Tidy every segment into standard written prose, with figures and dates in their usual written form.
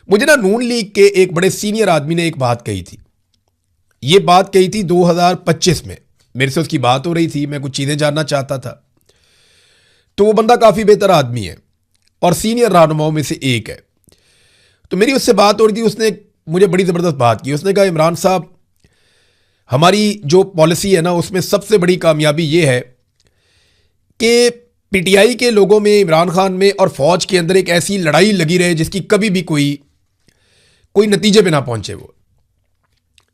मुझे ना नून लीग के एक बड़े सीनियर आदमी ने एक बात कही थी। ये बात कही थी 2025 में, मेरे से उसकी बात हो रही थी, मैं कुछ चीज़ें जानना चाहता था। तो वो बंदा काफ़ी बेहतर आदमी है और सीनियर रहनुमाओं में से एक है। तो मेरी उससे बात हो रही थी, उसने मुझे बड़ी ज़बरदस्त बात की। उसने कहा, इमरान साहब, हमारी जो पॉलिसी है ना, उसमें सबसे बड़ी कामयाबी ये है कि पीटीआई के लोगों में, इमरान खान में और फौज के अंदर एक ऐसी लड़ाई लगी रहे जिसकी कभी भी कोई नतीजे पे ना पहुंचे। वो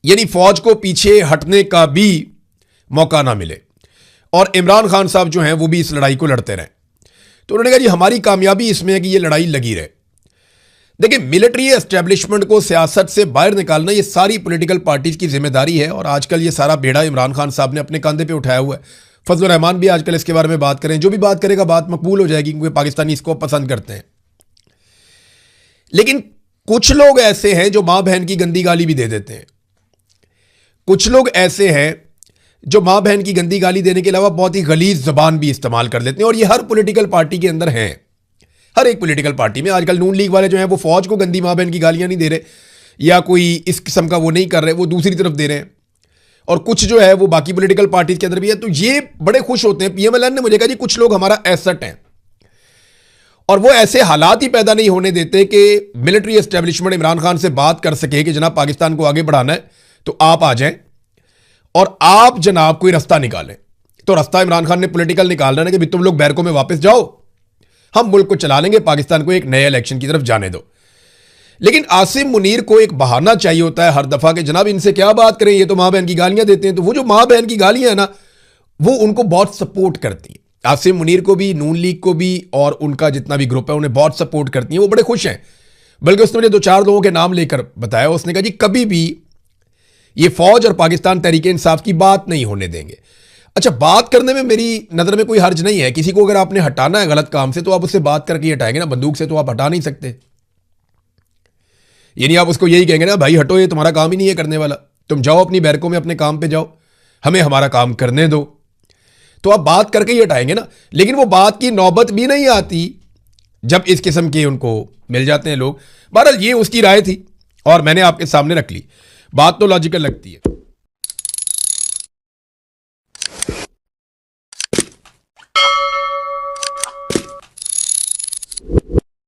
यानी फौज को पीछे हटने का भी मौका ना मिले और इमरान खान साहब जो हैं वो भी इस लड़ाई को लड़ते रहें। तो उन्होंने कहा, जी हमारी कामयाबी इसमें है कि ये लड़ाई लगी रहे। देखिए, मिलिट्री एस्टेब्लिशमेंट को सियासत से बाहर निकालना ये सारी पॉलिटिकल पार्टीज की जिम्मेदारी है और आजकल ये सारा बेड़ा इमरान खान साहब ने अपने कंधे पे उठाया हुआ है। फजलुर रहमान भी आजकल इसके बारे में बात करें, जो भी बात करेगा बात मकबूल हो जाएगी क्योंकि पाकिस्तानी इसको पसंद करते हैं। लेकिन कुछ लोग ऐसे हैं जो मां बहन की गंदी गाली भी दे देते हैं। कुछ लोग ऐसे हैं जो मां बहन की गंदी गाली देने के अलावा बहुत ही गलीज जबान भी इस्तेमाल कर लेते हैं और ये हर पॉलिटिकल पार्टी के अंदर हैं। हर एक पॉलिटिकल पार्टी में आजकल नून लीग वाले जो हैं वो फौज को गंदी मां बहन की गालियां नहीं दे रहे या कोई इस किस्म का वो नहीं कर रहे, वो दूसरी तरफ दे रहे हैं। और कुछ जो है वो बाकी पॉलिटिकल पार्टीज के अंदर भी है। तो ये बड़े खुश होते हैं। पीएमएलएन ने मुझे कहा, जी कुछ लोग हमारा एसेट हैं और वो ऐसे हालात ही पैदा नहीं होने देते कि मिलिट्री एस्टेब्लिशमेंट इमरान खान से बात कर सके कि जनाब पाकिस्तान को आगे बढ़ाना है तो आप आ जाएं और आप जनाब कोई रास्ता निकालें। तो रास्ता इमरान खान ने पॉलिटिकल निकालना है कि भी तुम लोग बैरकों में वापस जाओ, हम मुल्क को चला लेंगे, पाकिस्तान को एक नए इलेक्शन की तरफ जाने दो। लेकिन आसिम मुनीर को एक बहाना चाहिए होता है हर दफा कि जनाब इनसे क्या बात करें, ये तो मां बहन की गालियां देते हैं। तो वो जो मां बहन की गालियां है ना, वो उनको बहुत सपोर्ट करती हैं। आसिम मुनीर को भी, नून लीग को भी और उनका जितना भी ग्रुप है उन्हें बहुत सपोर्ट करती हैं। वो बड़े खुश हैं। बल्कि उसने मुझे 2-4 लोगों के नाम लेकर बताया। उसने कहा, जी कभी भी ये फौज और पाकिस्तान तहरीक इंसाफ की बात नहीं होने देंगे। अच्छा, बात करने में मेरी नज़र में कोई हर्ज नहीं है। किसी को अगर आपने हटाना है गलत काम से तो आप उससे बात करके हटाएंगे ना, बंदूक से तो आप हटा नहीं सकते। यानी आप उसको यही कहेंगे ना, भाई हटो, ये तुम्हारा काम ही नहीं है करने वाला, तुम जाओ अपनी बैरकों में अपने काम पे जाओ, हमें हमारा काम करने दो। तो आप बात करके ही हटाएंगे ना। लेकिन वो बात की नौबत भी नहीं आती जब इस किस्म के उनको मिल जाते हैं लोग। बहरहाल ये उसकी राय थी और मैंने आपके सामने रख ली। बात तो लॉजिकल लगती है।